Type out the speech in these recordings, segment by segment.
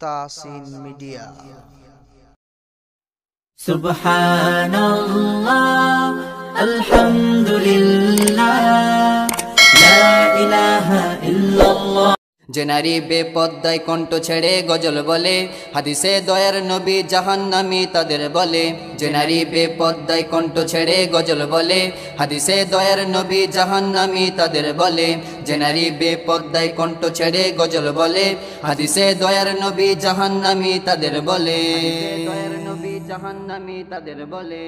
Tasin media. সুবহানাল্লাহ, আলহামদুলিল্লাহ, লা ইলাহা ইল্লাল্লাহ। যে নারী বেপর্দায় কণ্ঠ ছেড়ে গজল বলে, হাদিসে দয়ার নবী জাহান্নামী তাদের বলে। যে নারী বেপর্দায় কণ্ঠ ছেড়ে গজল বলে, হাদিসে দয়ার নবী জাহান্নামী তাদের বলে। যে নারী বেপর্দায় কণ্ঠ ছেড়ে গজল বলে, হাদিসে দয়ার নবী জাহান্নামী তাদের বলে। দয়ার নবী জাহান্নামী তাদের বলে।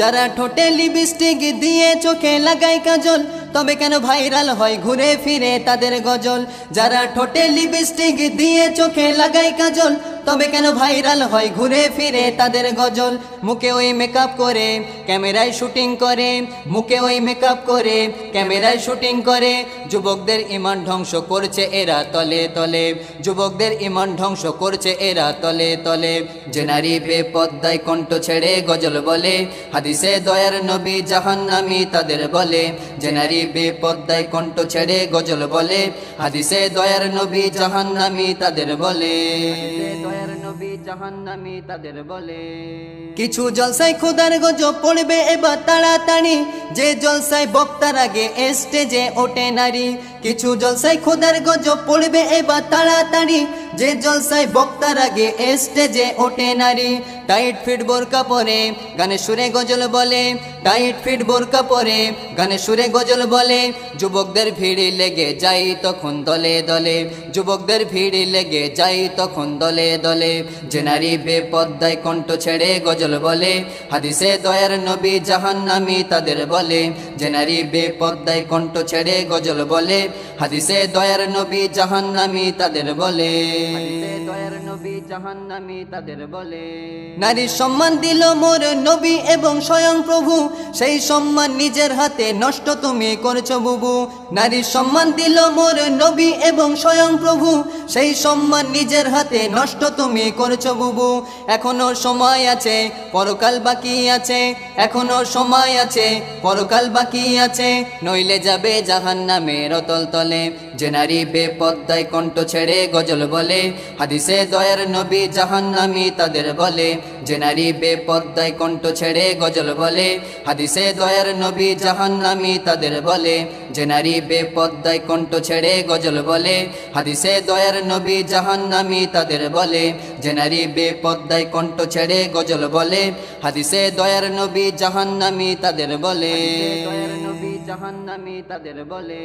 যারা ঠোঁটে লিপস্টিক দিয়ে চোখে লাগায় কাজল, তবে কেন ভাইরাল হয় ঘুরে ফিরে তাদের গজল। যারা ঠোঁটে লিপস্টিক দিয়ে চোখে লাগায় কাজল, তবে কেন ভাইরাল হয় ঘুরে ফিরে তাদের গজল। মুখে ওই মেকআপ করে ক্যামেরায় শুটিং করে, মুখে ওই মেকআপ করে ক্যামেরায় শুটিং করে। যুবকদের ঈমান ধ্বংস করছে এরা তলে তলে, যুবকদের ঈমান ধ্বংস করছে এরা তলে তলে। যে নারী বেপর্দায় কণ্ঠ ছেড়ে গজল বলে, হাদিসে দয়ার নবী জাহান্নামী তাদের বলে। যে নারী বেপর্দায় কণ্ঠ ছেড়ে গজল বলে, হাদিসে দয়ার নবী জাহান্নামী তাদের বলে। দয়ার নবী জাহান্নামী তাদের বলে। কিছু জলসায় খোদার গজব পড়বে এবার তাড়াতাড়ি, যে জলসায় বক্তার আগে স্টেজে ওঠে নারী। কিছু জলসায় খোদার গজব পড়বে এবার তাড়াতাড়ি, যে জলসায় বক্তার আগে স্টেজে ওঠে নারী। টাইট ফিট বোরকা পরে গানে সুরে গজল বলে, টাইট ফিট বোরকা পরে গানে সুরে গজল বলে। যুবকদের ভিড় লেগে যাই তখন দলে দলে, যুবকদের ভিড় লেগে যাই তখন দলে দলে। যে নারী বেপর্দায় কণ্ঠ ছেড়ে গজল বলে, হাদিসে দয়ার নবী জাহান্নামী তাদের বলে। যে নারী বেপর্দায় কণ্ঠ ছেড়ে গজল বলে, হাদিসে দয়ার নবী জাহান্নামী তাদের বলে। দয়ার নবী জাহান্নামী তাদের বলে। নারীর সম্মান দিল মোর নবী এবং স্বয়ং প্রভু, সেই সম্মান নিজের হাতে নষ্ট তুমি করছো বুবু। নারীর সম্মান দিল মোর নবী এবং স্বয়ং প্রভু, সেই সম্মান নিজের হাতে নষ্ট তুমি করছো বুবু। এখনো সময় আছে, পরকাল বাকি আছে, এখনো সময় আছে, পরকাল বাকি আছে, নইলে যাবে জাহান্নামের অতল তলে। যে নারী বেপর্দায় কণ্ঠ ছেড়ে গজল বলে, হাদিসে দয়ার নবী জাহান্নামী তাদের বলে। যে নারী বেপর্দায় কণ্ঠ ছেড়ে গজল বলে, হাদিসে দয়ার নবী জাহান্নামী তাদের বলে। যে নারী বেপর্দায় কণ্ঠ ছেড়ে গজল বলে, হাদিসে দয়ার নবী জাহান্নামী তাদের বলে। যে নারী বেপর্দায় কণ্ঠ ছেড়ে গজল বলে, হাদিসে দয়ার নবী জাহান্নামী তাদের বলে। দয়ার নবী জাহান্নামী তাদের বলে।